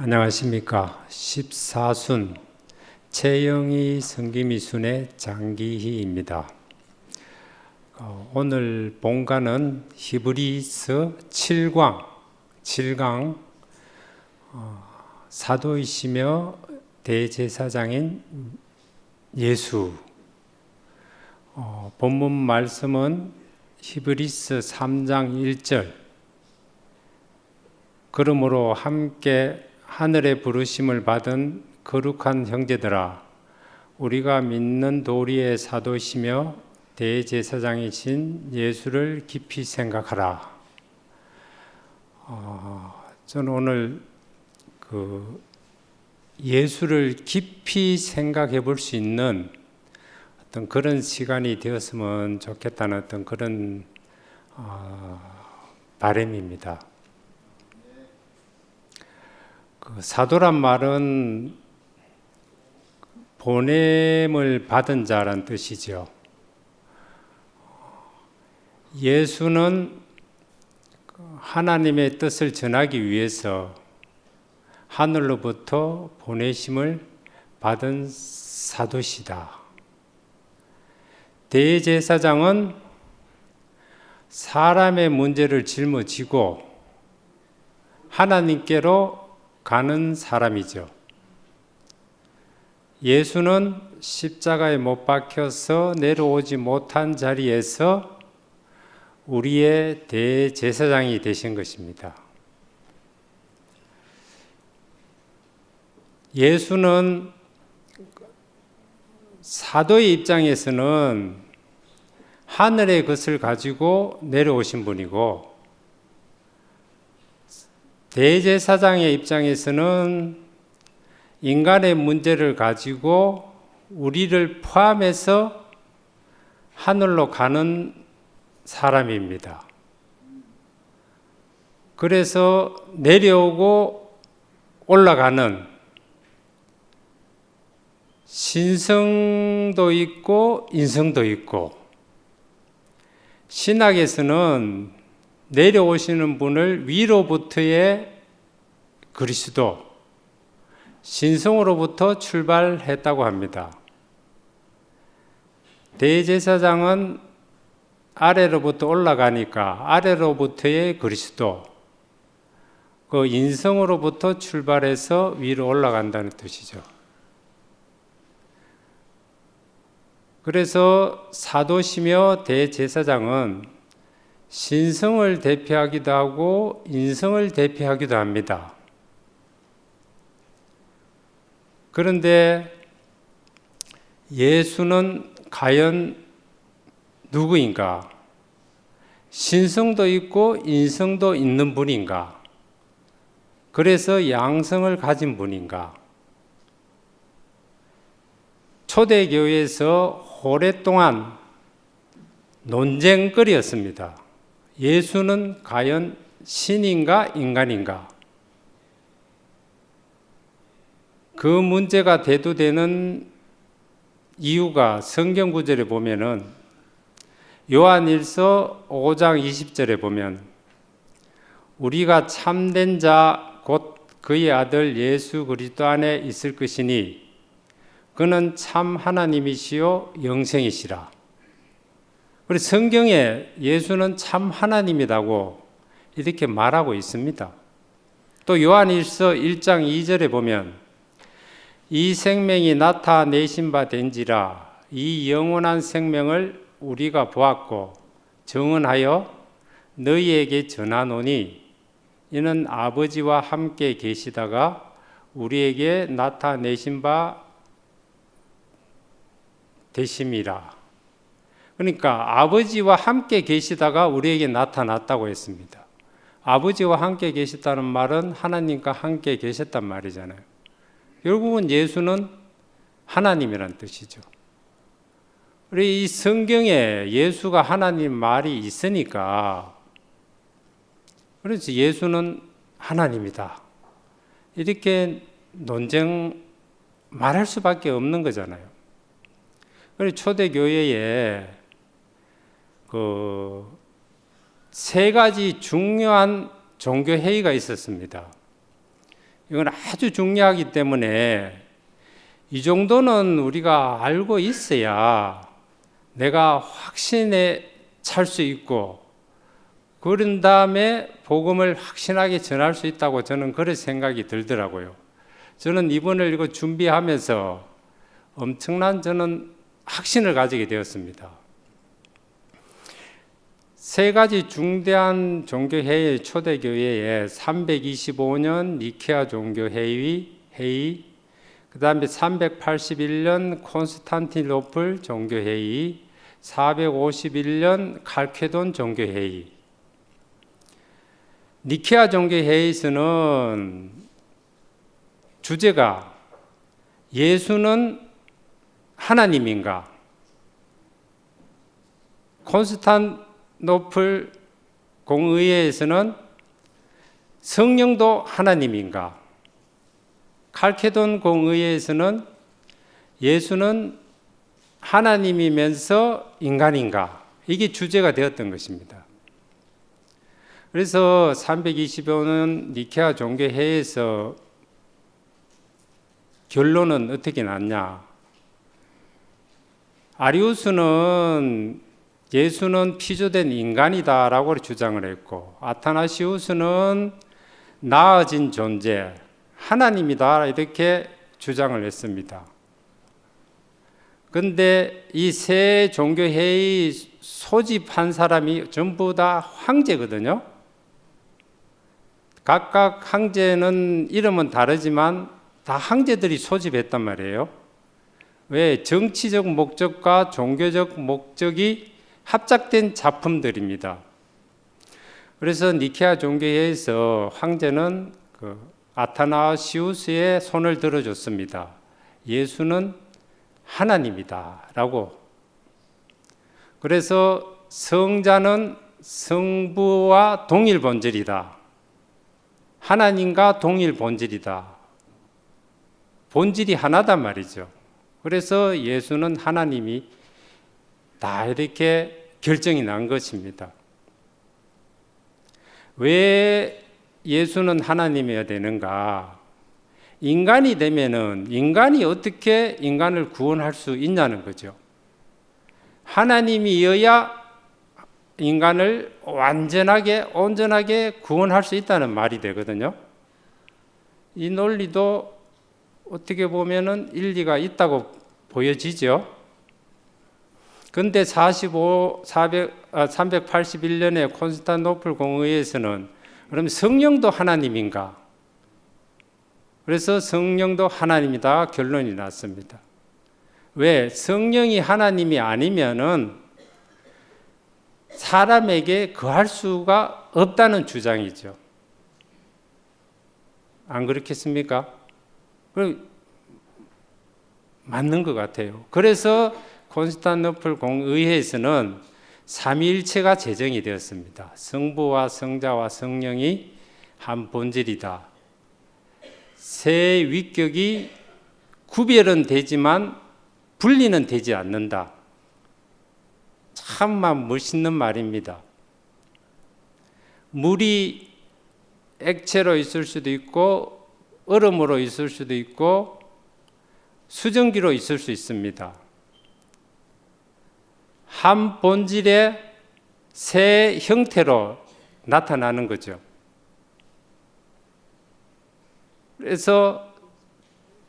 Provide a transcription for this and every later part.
안녕하십니까. 14순 최영희 성기미순의 장기희입니다. 오늘 본가는 히브리서 7강 사도이시며 대제사장인 예수. 본문 말씀은 히브리서 3장 1절. 그러므로 함께 하늘의 부르심을 받은 거룩한 형제들아, 우리가 믿는 도리의 사도시며 대제사장이신 예수를 깊이 생각하라. 저는 오늘 예수를 깊이 생각해 볼 수 있는 어떤 그런 시간이 되었으면 좋겠다는 어떤 그런 바람입니다. 사도란 말은 보냄을 받은 자란 뜻이죠. 예수는 하나님의 뜻을 전하기 위해서 하늘로부터 보내심을 받은 사도시다. 대제사장은 사람의 문제를 짊어지고 하나님께로 가는 사람이죠. 예수는 십자가에 못 박혀서 내려오지 못한 자리에서 우리의 대제사장이 되신 것입니다. 예수는 사도의 입장에서는 하늘의 것을 가지고 내려오신 분이고, 대제사장의 입장에서는 인간의 문제를 가지고 우리를 포함해서 하늘로 가는 사람입니다. 그래서 내려오고 올라가는 신성도 있고 인성도 있고, 신학에서는 내려오시는 분을 위로부터의 그리스도, 신성으로부터 출발했다고 합니다. 대제사장은 아래로부터 올라가니까 아래로부터의 그리스도, 그 인성으로부터 출발해서 위로 올라간다는 뜻이죠. 그래서 사도시며 대제사장은 신성을 대표하기도 하고 인성을 대표하기도 합니다. 그런데 예수는 과연 누구인가? 신성도 있고 인성도 있는 분인가? 그래서 양성을 가진 분인가? 초대교회에서 오랫동안 논쟁거리였습니다. 예수는 과연 신인가 인간인가? 그 문제가 대두되는 이유가 성경 구절에 보면은 요한일서 5장 20절에 보면 우리가 참된 자 곧 그의 아들 예수 그리스도 안에 있을 것이니 그는 참 하나님이시요 영생이시라. 그래서 성경에 예수는 참 하나님이라고 이렇게 말하고 있습니다. 또 요한일서 1장 2절에 보면 이 생명이 나타내신 바 된지라 이 영원한 생명을 우리가 보았고 증언하여 너희에게 전하노니 이는 아버지와 함께 계시다가 우리에게 나타내신 바 되심이라. 그러니까 아버지와 함께 계시다가 우리에게 나타났다고 했습니다. 아버지와 함께 계셨다는 말은 하나님과 함께 계셨단 말이잖아요. 결국은 예수는 하나님이란 뜻이죠. 우리 이 성경에 예수가 하나님 말이 있으니까, 그래서 예수는 하나님이다, 이렇게 논쟁 말할 수밖에 없는 거잖아요. 그래서 초대교회에 세 가지 중요한 종교회의가 있었습니다. 이건 아주 중요하기 때문에 이 정도는 우리가 알고 있어야 내가 확신에 찰 수 있고, 그런 다음에 복음을 확신하게 전할 수 있다고 저는 그런 생각이 들더라고요. 저는 이번을 이거 준비하면서 엄청난 저는 확신을 가지게 되었습니다. 세 가지 중대한 종교회의 초대교회에 325년 니케아 종교회의, 그 다음에 381년 콘스탄티노플 종교회의, 451년 칼케돈 종교회의. 니케아 종교회의에서는 주제가 예수는 하나님인가? 콘스탄티노플 공의회에서는 성령도 하나님인가? 칼케돈 공의회에서는 예수는 하나님이면서 인간인가? 이게 주제가 되었던 것입니다. 그래서 325년 니케아 종교회의에서 결론은 어떻게 났냐? 아리우스는 예수는 피조된 인간이다라고 주장을 했고, 아타나시우스는 나아진 존재, 하나님이다 이렇게 주장을 했습니다. 그런데 이 세 종교회의 소집한 사람이 전부 다 황제거든요. 각각 황제는 이름은 다르지만 다 황제들이 소집했단 말이에요. 왜? 정치적 목적과 종교적 목적이 합작된 작품들입니다. 그래서 니케아 종교회에서 황제는 아타나시우스의 손을 들어줬습니다. 예수는 하나님이다 라고. 그래서 성자는 성부와 동일 본질이다. 하나님과 동일 본질이다. 본질이 하나단 말이죠. 그래서 예수는 하나님이 다 이렇게 결정이 난 것입니다. 왜 예수는 하나님이어야 되는가? 인간이 되면은 인간이 어떻게 인간을 구원할 수 있냐는 거죠. 하나님이어야 인간을 완전하게 온전하게 구원할 수 있다는 말이 되거든요. 이 논리도 어떻게 보면은 일리가 있다고 보여지죠. 그런데 381년에 콘스탄티노플 공의회에서는 그럼 성령도 하나님인가? 그래서 성령도 하나님이다 결론이 났습니다. 왜? 성령이 하나님이 아니면은 사람에게 거할 수가 없다는 주장이죠. 안 그렇겠습니까? 맞는 것 같아요. 그래서 콘스탄티노플 공의회에서는 삼위일체가 제정이 되었습니다. 성부와 성자와 성령이 한 본질이다. 세 위격이 구별은 되지만 분리는 되지 않는다. 참만 멋있는 말입니다. 물이 액체로 있을 수도 있고 얼음으로 있을 수도 있고 수증기로 있을 수 있습니다. 한 본질의 세 형태로 나타나는 거죠. 그래서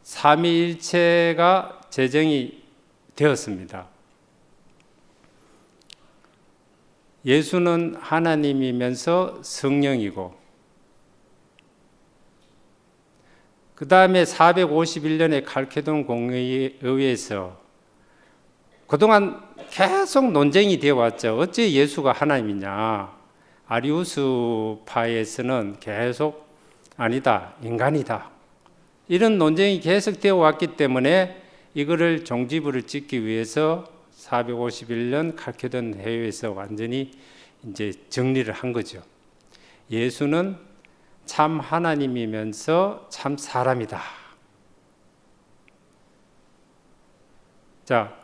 삼위일체가 제정이 되었습니다. 예수는 하나님이면서 성령이고, 그 다음에 451년에 칼케돈 공의회에서 그동안 계속 논쟁이 되어 왔죠. 어째 예수가 하나님이냐? 아리우스파에서는 계속 아니다, 인간이다. 이런 논쟁이 계속 되어 왔기 때문에 이거를 종지부를 찍기 위해서 451년 칼케돈 회의에서 완전히 이제 정리를 한 거죠. 예수는 참 하나님이면서 참 사람이다. 자,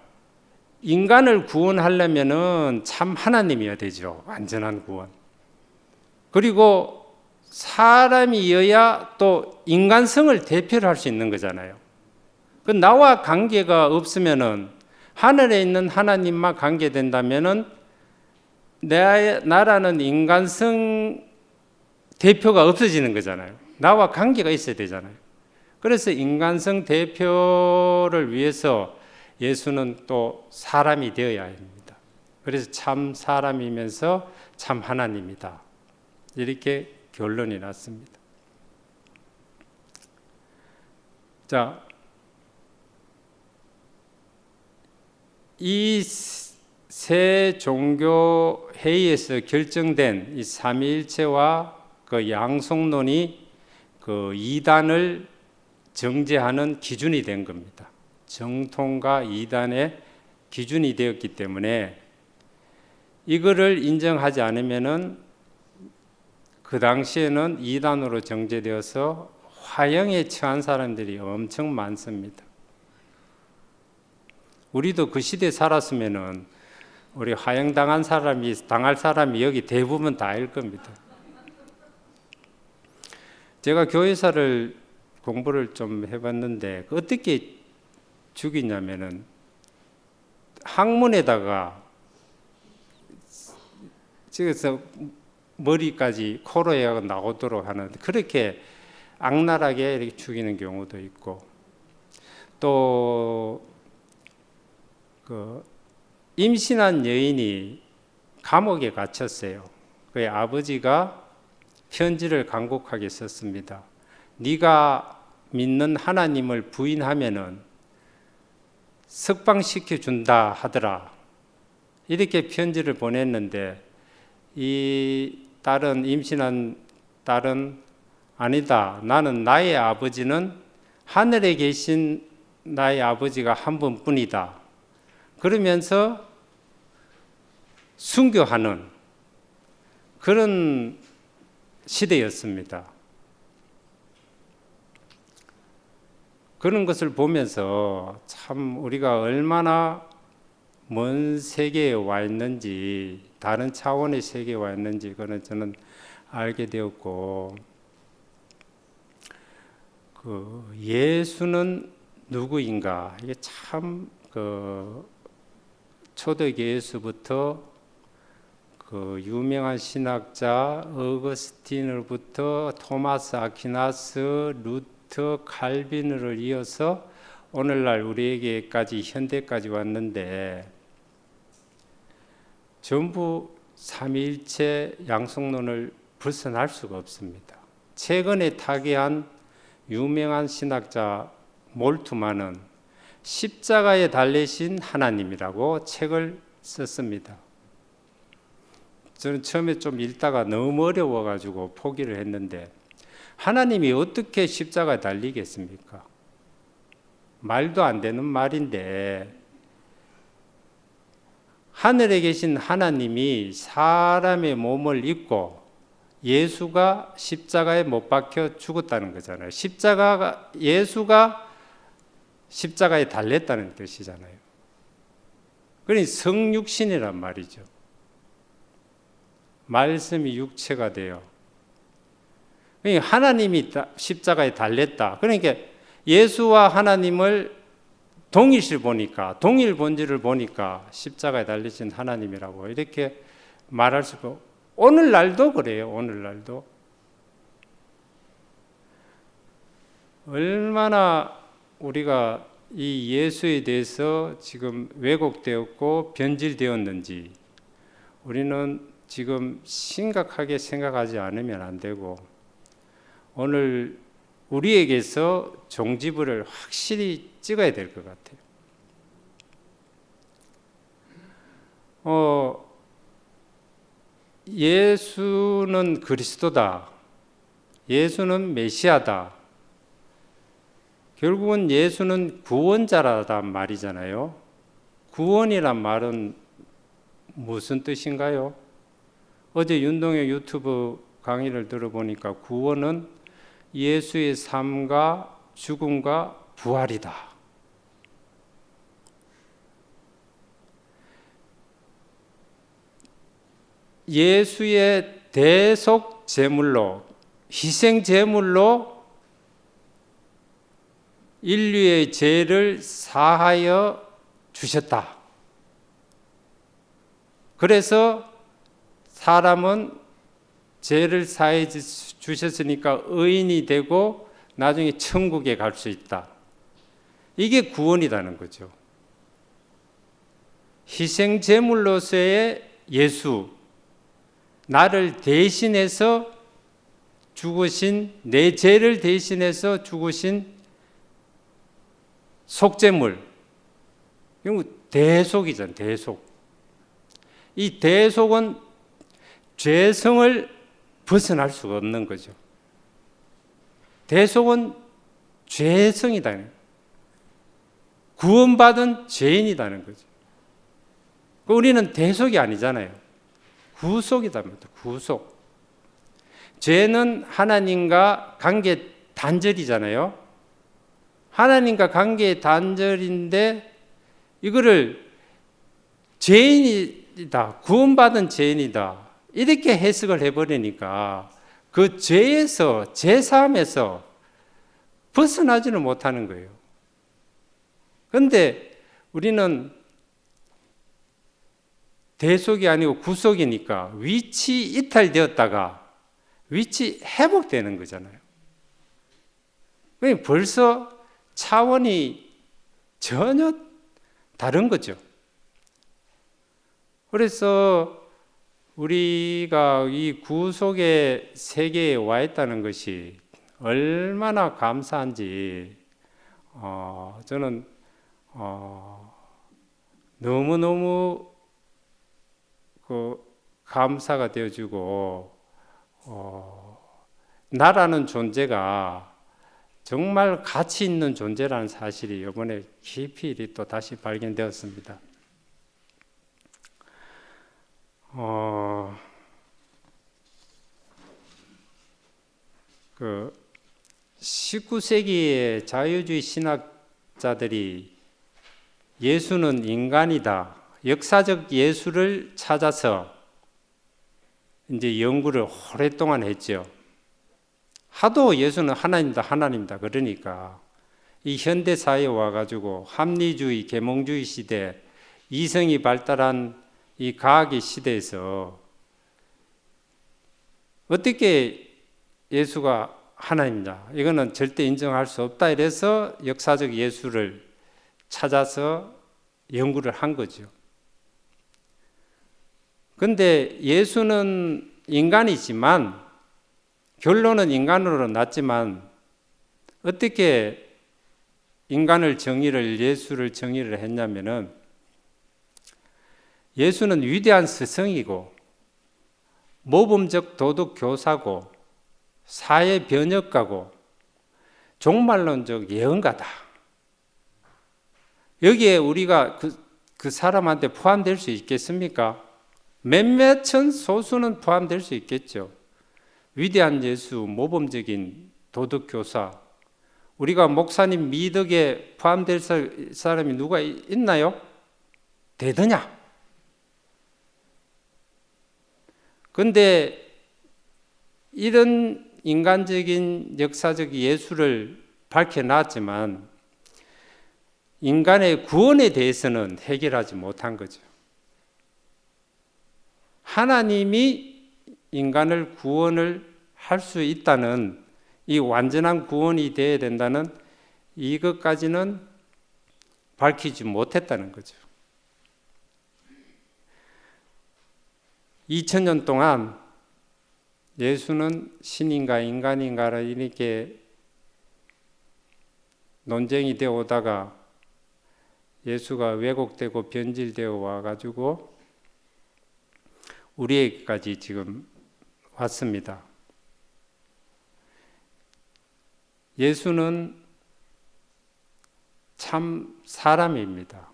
인간을 구원하려면은 참 하나님이어야 되죠. 완전한 구원. 그리고 사람이어야 또 인간성을 대표를 할 수 있는 거잖아요. 그 나와 관계가 없으면은, 하늘에 있는 하나님만 관계된다면은 나라는 인간성 대표가 없어지는 거잖아요. 나와 관계가 있어야 되잖아요. 그래서 인간성 대표를 위해서 예수는 또 사람이 되어야 합니다. 그래서 참 사람이면서 참 하나님이다. 이렇게 결론이 났습니다. 자, 이 세 종교 회의에서 결정된 이 삼위일체와 그 양속론이 그 이단을 정죄하는 기준이 된 겁니다. 정통과 이단의 기준이 되었기 때문에 이거를 인정하지 않으면은 그 당시에는 이단으로 정죄되어서 화형에 처한 사람들이 엄청 많습니다. 우리도 그 시대에 살았으면은 우리 화형 당할 사람이 여기 대부분 다일 겁니다. 제가 교회사를 공부를 좀 해봤는데 어떻게 죽이냐면은 항문에다가 찍어서 머리까지 코로에 나오도록 하는, 그렇게 악랄하게 이렇게 죽이는 경우도 있고, 또 그 임신한 여인이 감옥에 갇혔어요. 그의 아버지가 편지를 간곡하게 썼습니다. 네가 믿는 하나님을 부인하면은 석방시켜 준다 하더라. 이렇게 편지를 보냈는데 이 딸은, 임신한 딸은, 아니다, 나는 나의 아버지는 하늘에 계신 나의 아버지가 한 분뿐이다, 그러면서 순교하는 그런 시대였습니다. 그런 것을 보면서 참 우리가 얼마나 먼 세계에 와 있는지, 다른 차원의 세계에 와 있는지 그는 저는 알게 되었고, 그 예수는 누구인가, 이게 참 초대교회에서부터 그 유명한 신학자 어거스틴으로부터 토마스 아퀴나스, 루터, 칼빈을 이어서 오늘날 우리에게까지, 현대까지 왔는데 전부 삼위일체 양속론을 벗어날 수가 없습니다. 최근에 타계한 유명한 신학자 몰트만은 십자가에 달리신 하나님이라고 책을 썼습니다. 저는 처음에 좀 읽다가 너무 어려워가지고 포기를 했는데, 하나님이 어떻게 십자가에 달리겠습니까? 말도 안 되는 말인데, 하늘에 계신 하나님이 사람의 몸을 입고 예수가 십자가에 못 박혀 죽었다는 거잖아요. 예수가 십자가에 달렸다는 뜻이잖아요. 그러니 성육신이란 말이죠. 말씀이 육체가 돼요. 그러니까 하나님이 십자가에 달렸다. 그러니까 예수와 하나님을 동일 본질을 보니까 십자가에 달리신 하나님이라고 이렇게 말할 수 있고, 오늘날도 그래요. 오늘날도 얼마나 우리가 이 예수에 대해서 지금 왜곡되었고 변질되었는지 우리는 지금 심각하게 생각하지 않으면 안 되고, 오늘 우리에게서 종지부를 확실히 찍어야 될 것 같아요. 예수는 그리스도다, 예수는 메시아다, 결국은 예수는 구원자라단 말이잖아요. 구원이란 말은 무슨 뜻인가요? 어제 윤동의 유튜브 강의를 들어보니까 구원은 예수의 삶과 죽음과 부활이다. 예수의 대속 제물로, 희생 제물로 인류의 죄를 사하여 주셨다. 그래서 사람은 죄를 사해 주셨으니까 의인이 되고 나중에 천국에 갈 수 있다. 이게 구원이라는 거죠. 희생 제물로서의 예수, 나를 대신해서 죽으신, 내 죄를 대신해서 죽으신 속죄물. 이거 대속이잖아요. 대속. 이 대속은 죄성을 벗어날 수가 없는 거죠. 대속은 죄성이다. 구원받은 죄인이라는 거죠. 우리는 대속이 아니잖아요. 구속이다. 구속. 죄는 하나님과 관계 단절이잖아요. 하나님과 관계 단절인데 이거를 죄인이다, 구원받은 죄인이다 이렇게 해석을 해버리니까 그 죄에서, 죄사함에서 벗어나지는 못하는 거예요. 그런데 우리는 대속이 아니고 구속이니까 위치 이탈되었다가 위치 회복되는 거잖아요. 벌써 차원이 전혀 다른 거죠. 그래서 우리가 이 구속의 세계에 와 있다는 것이 얼마나 감사한지 저는 너무너무 감사가 되어지고 나라는 존재가 정말 가치 있는 존재라는 사실이 이번에 깊이 또 다시 발견되었습니다. 19세기의 자유주의 신학자들이 예수는 인간이다, 역사적 예수를 찾아서 이제 연구를 오랫동안 했죠. 하도 예수는 하나님이다, 하나님이다 그러니까 이 현대 사회에 와가지고 합리주의, 계몽주의 시대, 이성이 발달한 이 과학의 시대에서 어떻게 예수가 하나님이냐, 이거는 절대 인정할 수 없다 이래서 역사적 예수를 찾아서 연구를 한 거죠. 그런데 예수는 인간이지만 결론은 인간으로 났지만 어떻게 인간을 정의를, 예수를 정의를 했냐면은 예수는 위대한 스승이고 모범적 도덕 교사고 사회 변혁가고 종말론적 예언가다. 여기에 우리가 그 사람한테 포함될 수 있겠습니까? 몇몇은 소수는 포함될 수 있겠죠. 위대한 예수, 모범적인 도덕 교사. 우리가 목사님 미덕에 포함될 사람이 누가 있나요? 되더냐? 그런데 이런 인간적인 역사적 예수를 밝혀놨지만 인간의 구원에 대해서는 해결하지 못한 거죠. 하나님이 인간을 구원을 할 수 있다는, 이 완전한 구원이 되어야 된다는 이것까지는 밝히지 못했다는 거죠. 2000년 동안 예수는 신인가 인간인가를 이렇게 논쟁이 되어 오다가 예수가 왜곡되고 변질되어 와가지고 우리에게까지 지금 왔습니다. 예수는 참 사람입니다.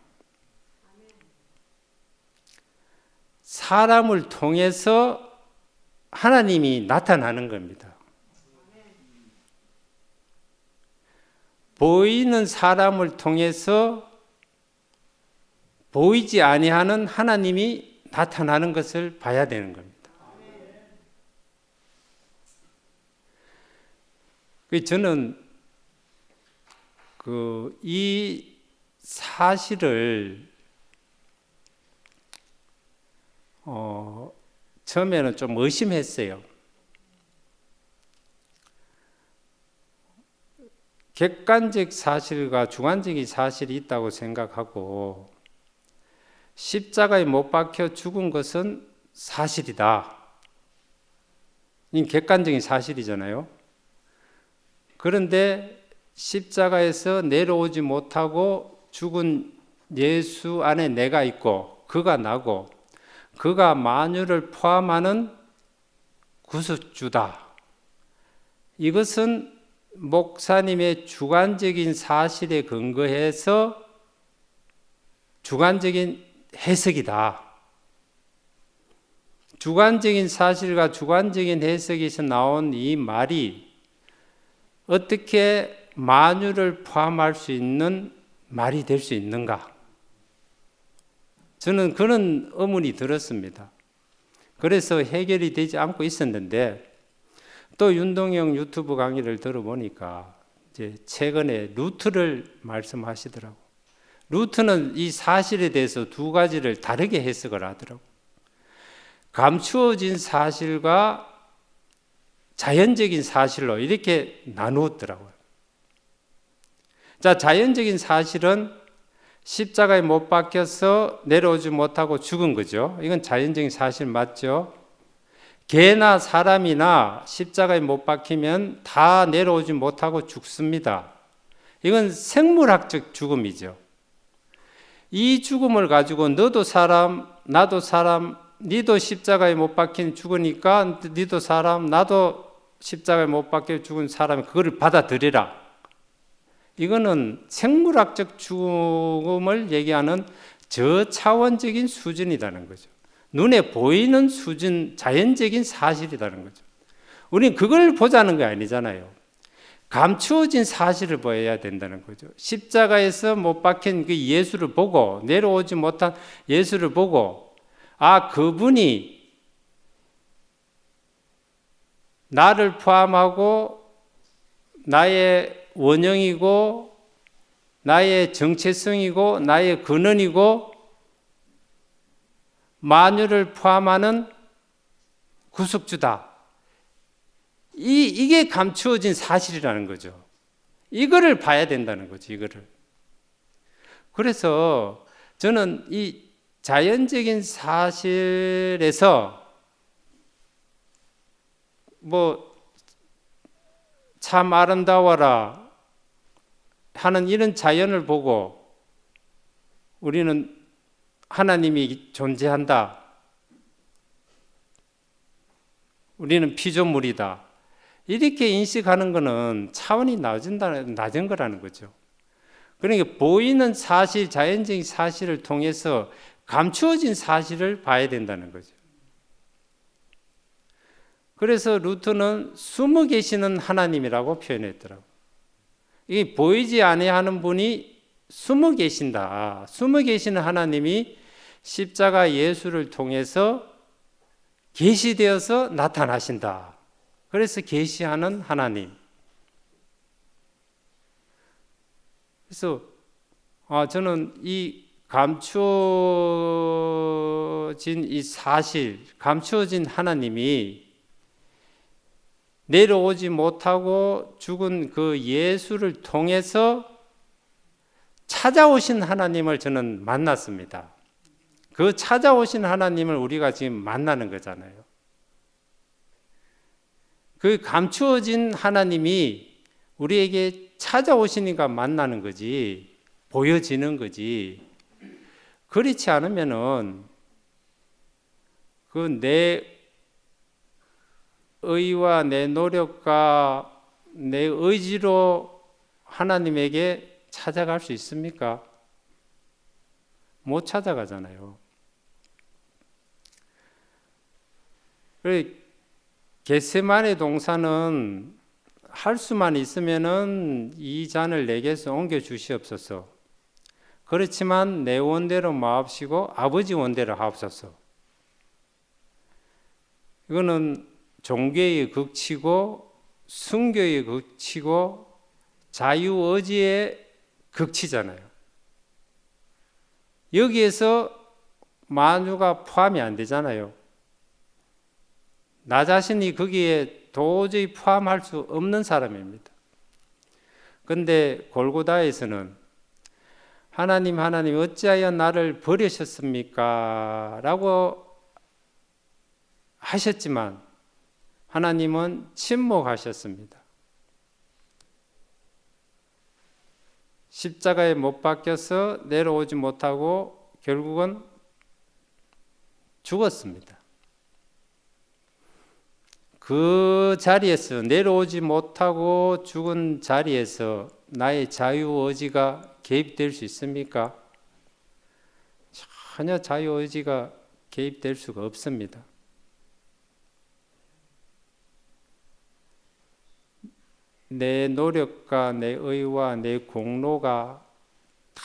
사람을 통해서 하나님이 나타나는 겁니다. 보이는 사람을 통해서 보이지 아니하는 하나님이 나타나는 것을 봐야 되는 겁니다. 저는 이 사실을 처음에는 좀 의심했어요. 객관적 사실과 주관적인 사실이 있다고 생각하고 십자가에 못 박혀 죽은 것은 사실이다. 이 객관적인 사실이잖아요. 그런데 십자가에서 내려오지 못하고 죽은 예수 안에 내가 있고 그가 나고 그가 만유를 포함하는 구속주다. 이것은 목사님의 주관적인 사실에 근거해서 주관적인 해석이다. 주관적인 사실과 주관적인 해석에서 나온 이 말이 어떻게 만유를 포함할 수 있는 말이 될 수 있는가? 저는 그런 의문이 들었습니다. 그래서 해결이 되지 않고 있었는데 또 윤동영 유튜브 강의를 들어보니까 이제 최근에 루트를 말씀하시더라고. 루트는 이 사실에 대해서 두 가지를 다르게 해석을 하더라고. 감추어진 사실과 자연적인 사실로 이렇게 나누었더라고요. 자, 자연적인 사실은 십자가에 못 박혀서 내려오지 못하고 죽은 거죠. 이건 자연적인 사실 맞죠? 개나 사람이나 십자가에 못 박히면 다 내려오지 못하고 죽습니다. 이건 생물학적 죽음이죠. 이 죽음을 가지고 너도 사람, 나도 사람, 니도 십자가에 못 박힌 죽으니까 니도 사람, 나도 십자가에 못 박혀 죽은 사람이 그거를 받아들이라. 이거는 생물학적 죽음을 얘기하는 저차원적인 수준이라는 거죠. 눈에 보이는 수준, 자연적인 사실이라는 거죠. 우리는 그걸 보자는 게 아니잖아요. 감추어진 사실을 보여야 된다는 거죠. 십자가에서 못 박힌 그 예수를 보고 내려오지 못한 예수를 보고 그분이 나를 포함하고 나의 원형이고 나의 정체성이고 나의 근원이고 만유를 포함하는 구속주다. 이게 감추어진 사실이라는 거죠. 이거를 봐야 된다는 거죠. 이거를. 그래서 저는 이 자연적인 사실에서 참 아름다워라 하는 이런 자연을 보고 우리는 하나님이 존재한다. 우리는 피조물이다. 이렇게 인식하는 것은 차원이 낮은 거라는 거죠. 그러니까 보이는 사실, 자연적인 사실을 통해서 감추어진 사실을 봐야 된다는 거죠. 그래서 루터는 숨어 계시는 하나님이라고 표현했더라고요. 이 보이지 아니하는 분이 숨어 계신다. 숨어 계시는 하나님이 십자가 예수를 통해서 계시되어서 나타나신다. 그래서 계시하는 하나님. 그래서 저는 이 감추어진 이 사실, 감추어진 하나님이 내려오지 못하고 죽은 그 예수를 통해서 찾아오신 하나님을 저는 만났습니다. 그 찾아오신 하나님을 우리가 지금 만나는 거잖아요. 그 감추어진 하나님이 우리에게 찾아오시니까 만나는 거지, 보여지는 거지. 그렇지 않으면은 그 내 의와 내 노력과 내 의지로 하나님에게 찾아갈 수 있습니까? 못 찾아가잖아요. 겟세마네 동사는 할 수만 있으면은 이 잔을 내게서 옮겨 주시옵소서. 그렇지만 내 원대로 마옵시고 아버지 원대로 하옵소서. 이거는 종교의 극치고 순교의 극치고 자유의지의 극치잖아요. 여기에서 만유가 포함이 안 되잖아요. 나 자신이 거기에 도저히 포함할 수 없는 사람입니다. 그런데 골고다에서는 하나님 어찌하여 나를 버리셨습니까? 라고 하셨지만 하나님은 침묵하셨습니다. 십자가에 못 박혀서 내려오지 못하고 결국은 죽었습니다. 그 자리에서 내려오지 못하고 죽은 자리에서 나의 자유의지가 개입될 수 있습니까? 전혀 자유의지가 개입될 수가 없습니다. 내 노력과 내 의와 내 공로가 다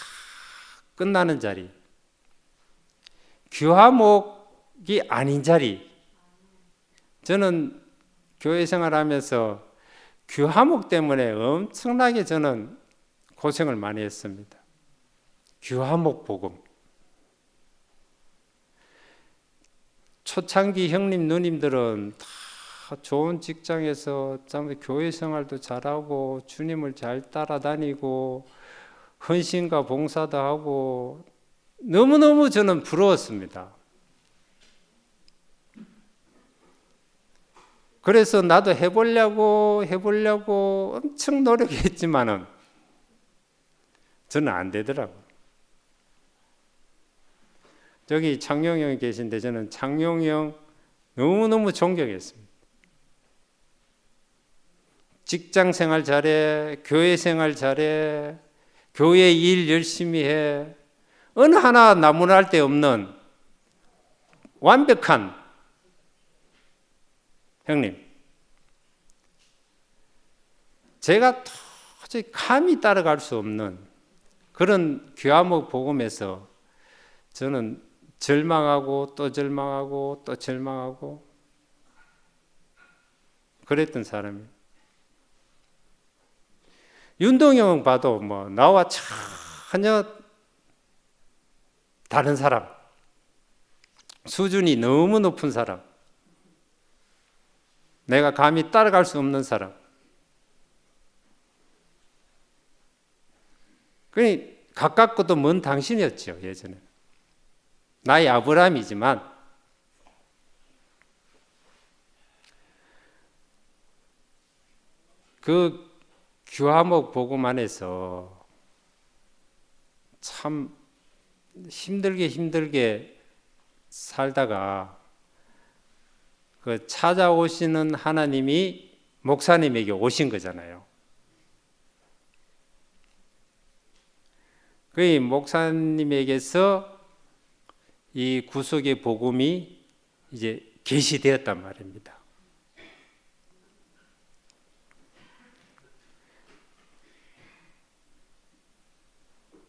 끝나는 자리, 규하목이 아닌 자리. 저는 교회 생활하면서 규하목 때문에 엄청나게 저는 고생을 많이 했습니다. 규하목 복음. 초창기 형님 누님들은 다 좋은 직장에서 참 교회 생활도 잘하고 주님을 잘 따라다니고 헌신과 봉사도 하고 너무너무 저는 부러웠습니다. 그래서 나도 해보려고 엄청 노력했지만은 저는 안 되더라고요. 저기 창룡 형이 계신데 저는 창룡 형 너무너무 존경했습니다. 직장 생활 잘해, 교회 생활 잘해, 교회 일 열심히 해. 어느 하나 나무랄 데 없는 완벽한 형님. 제가 도저히 감히 따라갈 수 없는 그런 귀화목 복음에서 저는 절망하고 또 절망하고 또 절망하고 그랬던 사람이에요. 윤동영 봐도 뭐 나와 전혀 다른 사람, 수준이 너무 높은 사람, 내가 감히 따라갈 수 없는 사람. 그러니 가깝고도 먼 당신이었죠, 예전에. 나의 아브라함이지만 그 규화목 복음 안에서 참 힘들게 살다가 그 찾아오시는 하나님이 목사님에게 오신 거잖아요. 그 목사님에게서 이 구속의 복음이 이제 계시되었단 말입니다.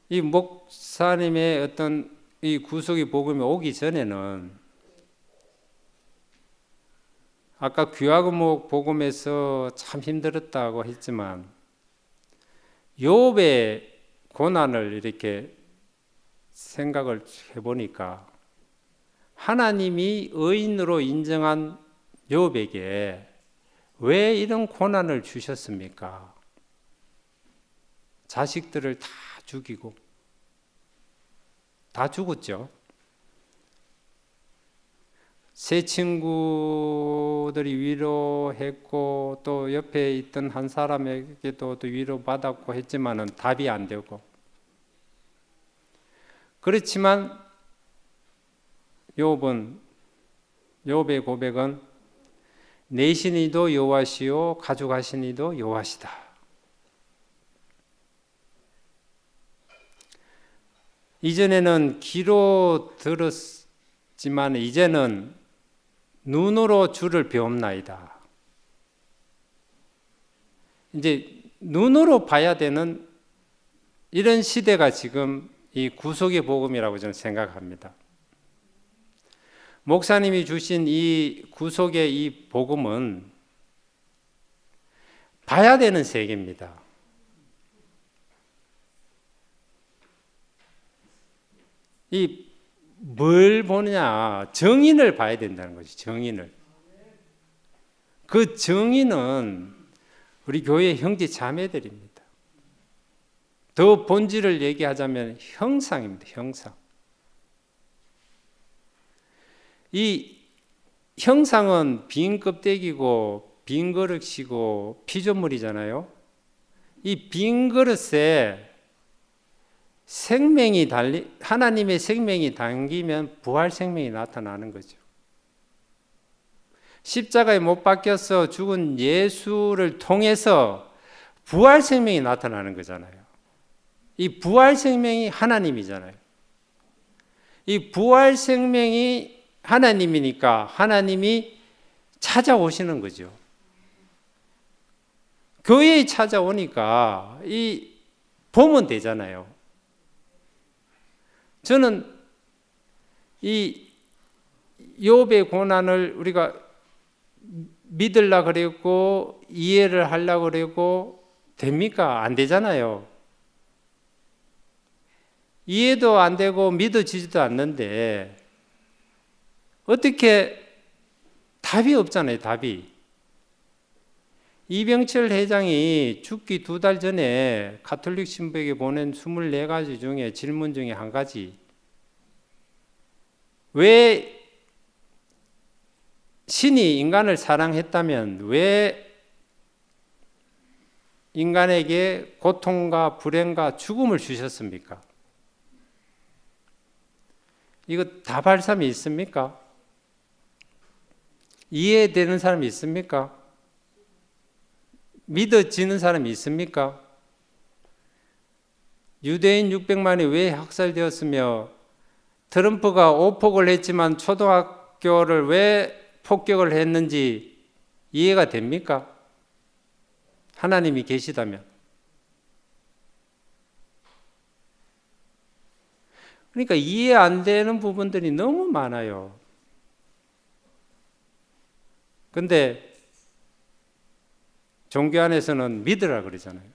이 목사님의 어떤 이 구속의 복음이 오기 전에는 아까 귀화목 복음에서 참 힘들었다고 했지만 욥의 고난을 이렇게 생각을 해보니까 하나님이 의인으로 인정한 욥에게 왜 이런 고난을 주셨습니까? 자식들을 다 죽이고 다 죽었죠. 세 친구들이 위로했고 또 옆에 있던 한 사람에게도 또 위로받았고 했지만은 답이 안 되고, 그렇지만 욥의 고백은 내 신이도 여호와시요 가죽하시니도 여호와시다. 이전에는 귀로 들었지만 이제는 눈으로 주를 배웁나이다. 이제 눈으로 봐야 되는 이런 시대가 지금 이 구속의 복음이라고 저는 생각합니다. 목사님이 주신 이 구속의 이 복음은 봐야 되는 세계입니다. 이 뭘 보느냐? 정인을 봐야 된다는 거지. 정인을. 그 정인은 우리 교회 형제 자매들입니다. 더 본질을 얘기하자면 형상입니다. 형상. 이 형상은 빈 껍데기고 빈 그릇이고 피조물이잖아요. 이 빈 그릇에 하나님의 생명이 담기면 부활 생명이 나타나는 거죠. 십자가에 못 박혀서 죽은 예수를 통해서 부활 생명이 나타나는 거잖아요. 이 부활 생명이 하나님이잖아요. 이 부활 생명이 하나님이니까 하나님이 찾아오시는 거죠. 교회에 찾아오니까 보면 되잖아요. 저는 이 욥의 고난을 우리가 믿으려고 그랬고 이해를 하려고 그랬고 됩니까? 안 되잖아요. 이해도 안 되고 믿어지지도 않는데 어떻게 답이 없잖아요. 답이. 이병철 회장이 죽기 2달 전에 가톨릭 신부에게 보낸 24가지 중에 질문 중에 한 가지, 왜 신이 인간을 사랑했다면 왜 인간에게 고통과 불행과 죽음을 주셨습니까? 이거 답할 사람이 있습니까? 이해되는 사람이 있습니까? 믿어지는 사람이 있습니까? 유대인 600만이 왜 학살되었으며 트럼프가 오폭을 했지만 초등학교를 왜 폭격을 했는지 이해가 됩니까? 하나님이 계시다면. 그러니까 이해 안 되는 부분들이 너무 많아요. 근데 종교 안에서는 믿으라 그러잖아요.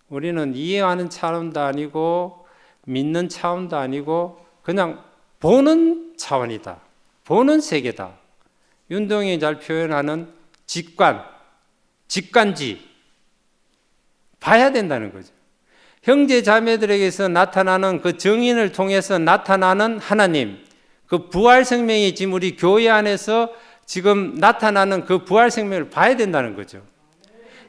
우리는 이해하는 차원도 아니고 믿는 차원도 아니고 그냥 보는 차원이다. 보는 세계다. 윤동이 잘 표현하는 직관지. 봐야 된다는 거죠. 형제 자매들에게서 나타나는 그 정인을 통해서 나타나는 하나님, 그 부활 생명이 지금 우리 교회 안에서 지금 나타나는 그 부활 생명을 봐야 된다는 거죠.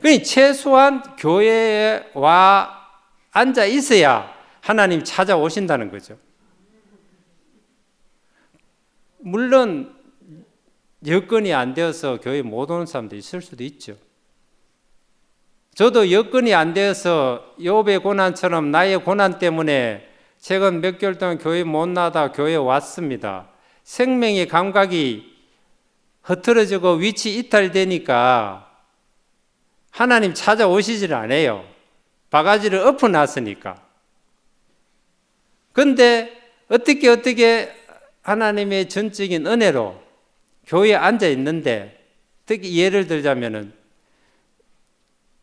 그러니 최소한 교회에 와 앉아 있어야 하나님 찾아오신다는 거죠. 물론 여건이 안 되어서 교회 못 오는 사람도 있을 수도 있죠. 저도 여건이 안 되어서 욥의 고난처럼 나의 고난 때문에 최근 몇 개월 동안 교회 못 나다 교회에 왔습니다. 생명의 감각이 흐트러지고 위치 이탈되니까 하나님 찾아오시질 않아요. 바가지를 엎어놨으니까. 근데 어떻게 하나님의 전적인 은혜로 교회에 앉아 있는데, 특히 예를 들자면은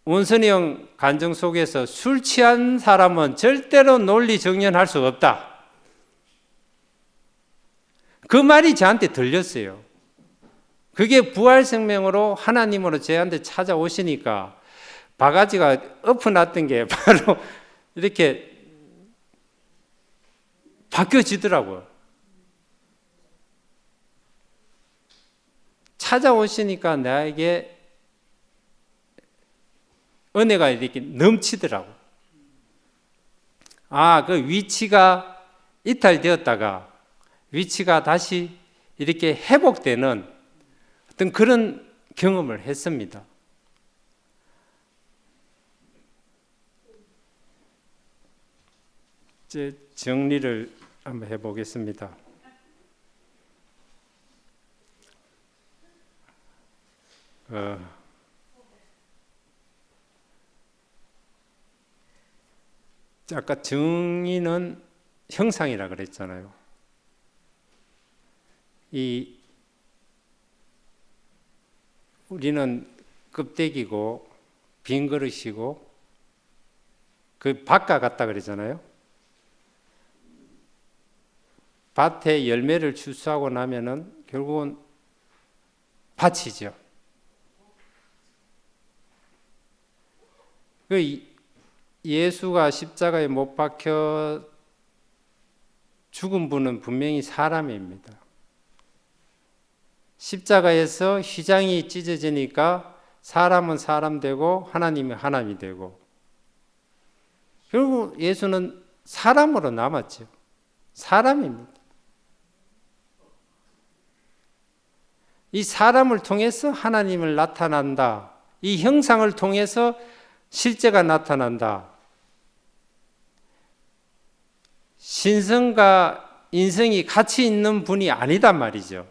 원선이 형 간증 속에서 술 취한 사람은 절대로 논리 정연할 수 없다. 그 말이 저한테 들렸어요. 그게 부활 생명으로 하나님으로 저한테 찾아오시니까 바가지가 엎어놨던 게 바로 이렇게 바뀌어지더라고요. 찾아오시니까 나에게 은혜가 이렇게 넘치더라고. 그 위치가 이탈되었다가 위치가 다시 이렇게 회복되는 어떤 그런 경험을 했습니다. 이제 정리를 한번 해보겠습니다. 아까 정의는 형상이라 그랬잖아요. 우리는 껍데기고 빈 그릇이고 그 밭과 같다 그러잖아요. 밭에 열매를 추수하고 나면은 결국은 밭이죠. 그 예수가 십자가에 못 박혀 죽은 분은 분명히 사람입니다. 십자가에서 휘장이 찢어지니까 사람은 사람 되고 하나님은 하나님이 되고 결국 예수는 사람으로 남았죠. 사람입니다. 이 사람을 통해서 하나님을 나타난다. 이 형상을 통해서 실제가 나타난다. 신성과 인성이 같이 있는 분이 아니단 말이죠.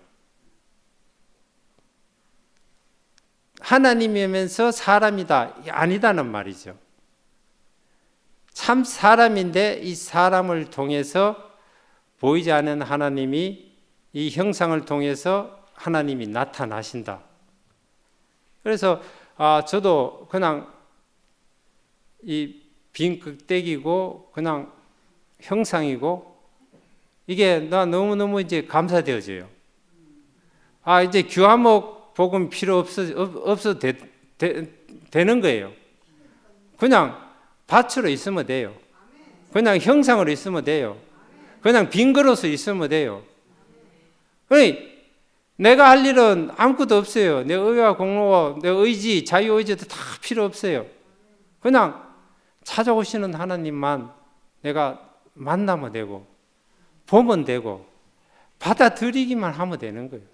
하나님이면서 사람이다. 아니다는 말이죠. 참 사람인데 이 사람을 통해서 보이지 않는 하나님이 이 형상을 통해서 하나님이 나타나신다. 그래서 저도 그냥 이 빈 껍데기고 그냥 형상이고 이게 나 너무너무 이제 감사되어져요. 이제 규화목 복음 필요 없어도 되는 거예요. 그냥 밭으로 있으면 돼요. 그냥 형상으로 있으면 돼요. 그냥 빈 그릇으로 있으면 돼요. 내가 할 일은 아무것도 없어요. 내 의와 공로와 내 의지, 자유의지도 다 필요 없어요. 그냥 찾아오시는 하나님만 내가 만나면 되고 보면 되고 받아들이기만 하면 되는 거예요.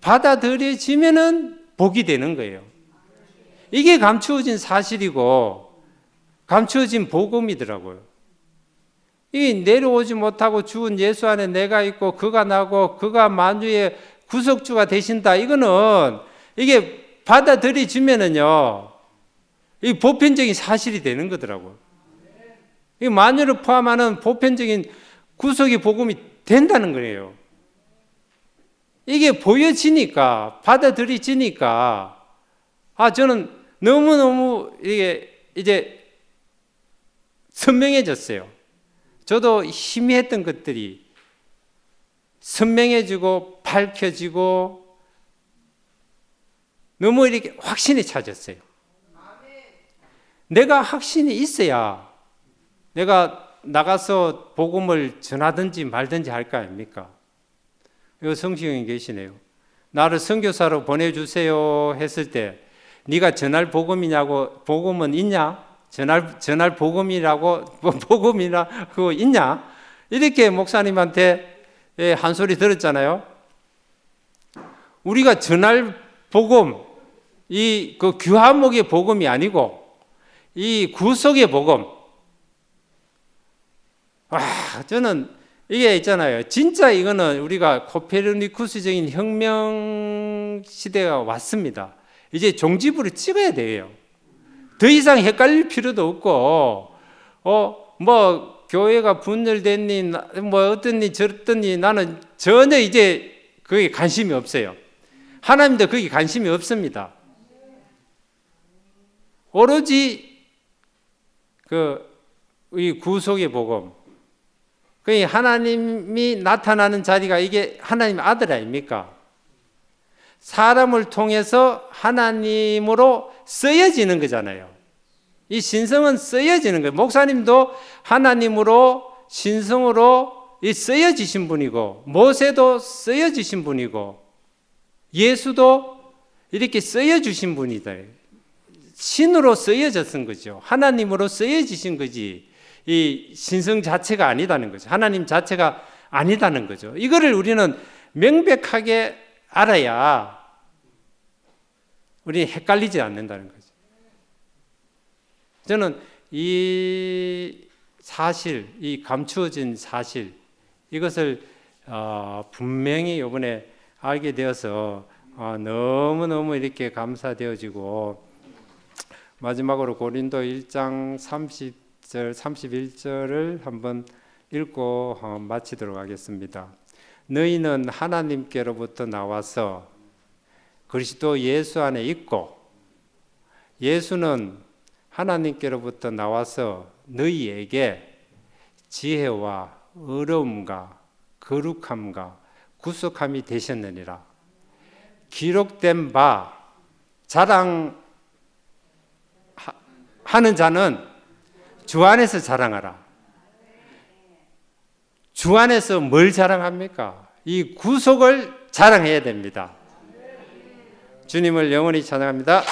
받아들여지면은 복이 되는 거예요. 이게 감추어진 사실이고 감추어진 복음이더라고요. 이 내려오지 못하고 죽은 예수 안에 내가 있고 그가 나고 그가 만주의 구속주가 되신다. 이거는 이게 받아들여지면은요. 이 보편적인 사실이 되는 거더라고요. 이 만유를 포함하는 보편적인 구속의 복음이 된다는 거예요. 이게 보여지니까 받아들여지니까 저는 너무너무 이게 이제 선명해졌어요. 저도 희미했던 것들이 선명해지고 밝혀지고 너무 이렇게 확신이 찾았어요. 내가 확신이 있어야 내가 나가서 복음을 전하든지 말든지 할 거 아닙니까? 이거 성시경이 계시네요. 나를 선교사로 보내주세요 했을 때 네가 전할 복음이냐고 복음은 있냐? 전할 복음이라고 복음이나 그거 있냐? 이렇게 목사님한테 한 소리 들었잖아요. 우리가 전할 복음 그 규화목의 복음이 아니고 이 구속의 복음. 저는 이게 있잖아요. 진짜 이거는 우리가 코페르니쿠스적인 혁명 시대가 왔습니다. 이제 종지부를 찍어야 돼요. 더 이상 헷갈릴 필요도 없고, 교회가 분열됐니, 어떻니, 저렇더니 나는 전혀 이제 거기에 관심이 없어요. 하나님도 거기에 관심이 없습니다. 오로지 이 구속의 복음. 하나님이 나타나는 자리가 이게 하나님 아들 아닙니까? 사람을 통해서 하나님으로 쓰여지는 거잖아요. 이 신성은 쓰여지는 거예요. 목사님도 하나님으로 신성으로 쓰여지신 분이고 모세도 쓰여지신 분이고 예수도 이렇게 쓰여주신 분이다. 신으로 쓰여졌은 거죠. 하나님으로 쓰여지신 거지 이 신성 자체가 아니다는 거죠. 하나님 자체가 아니다는 거죠. 이거를 우리는 명백하게 알아야 우리 헷갈리지 않는다는 거죠. 저는 이 사실, 이 감추어진 사실 이것을 분명히 이번에 알게 되어서 너무너무 이렇게 감사되어지고 마지막으로 고린도 1장 30절, 31절을 한번 읽고 마치도록 하겠습니다. 너희는 하나님께로부터 나와서 그리스도 예수 안에 있고 예수는 하나님께로부터 나와서 너희에게 지혜와 의로움과 거룩함과 구속함이 되셨느니라. 기록된 바 자랑하는 자는 주 안에서 자랑하라. 주 안에서 뭘 자랑합니까? 이 구속을 자랑해야 됩니다. 주님을 영원히 찬양합니다.